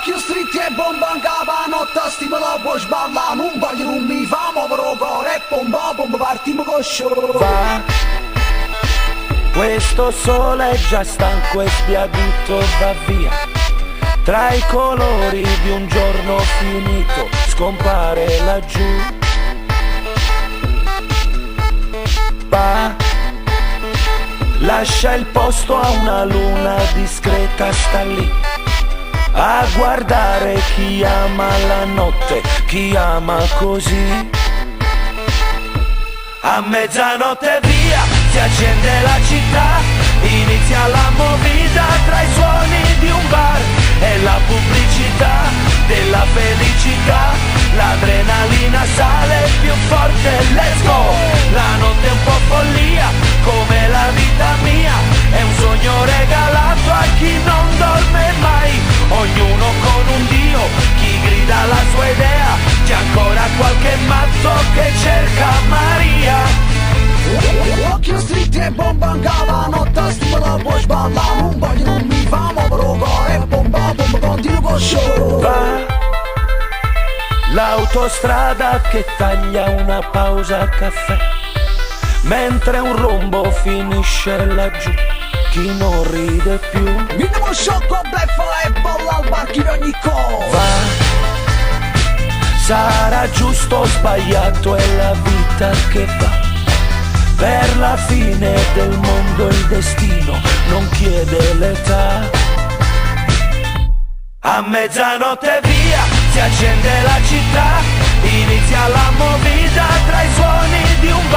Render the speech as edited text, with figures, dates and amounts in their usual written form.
Occhio stretti e bomba in capa, notte stimolo può sballare, non voglio non mi fa muovere il cuore, bomba, bomba, partiamo con show. Va, questo sole è già stanco e sbiadito, va via. Tra i colori di un giorno finito, scompare laggiù. Va, lascia il posto a una luna discreta, sta lì a guardare chi ama la notte, chi ama così. A mezzanotte via, si accende la città, inizia la movida tra i suoni di un bar e la pubblicità della felicità. L'adrenalina sale più forte, let's go! La notte è un po' follia, come la vita mia, è un sogno regalato a chi non dorme mai. Ognuno con un dio, chi grida la sua idea, c'è ancora qualche matto che cerca Maria. Occhio stretti e bomba in capa, notte stimolo può sballare, non voglio non mi fa muovere il cuore, bomba, bomba, continuo con show. Va, l'autostrada che taglia una pausa a caffè, mentre un rombo finisce laggiù, chi non ride più. Mi devo sciocco, bleffa e bolla al bar, chi ogni cosa. Va, sarà giusto o sbagliato, è la vita che va. Per la fine del mondo il destino non chiede l'età. A mezzanotte via, si accende la città, inizia la movida tra i suoni di un bar.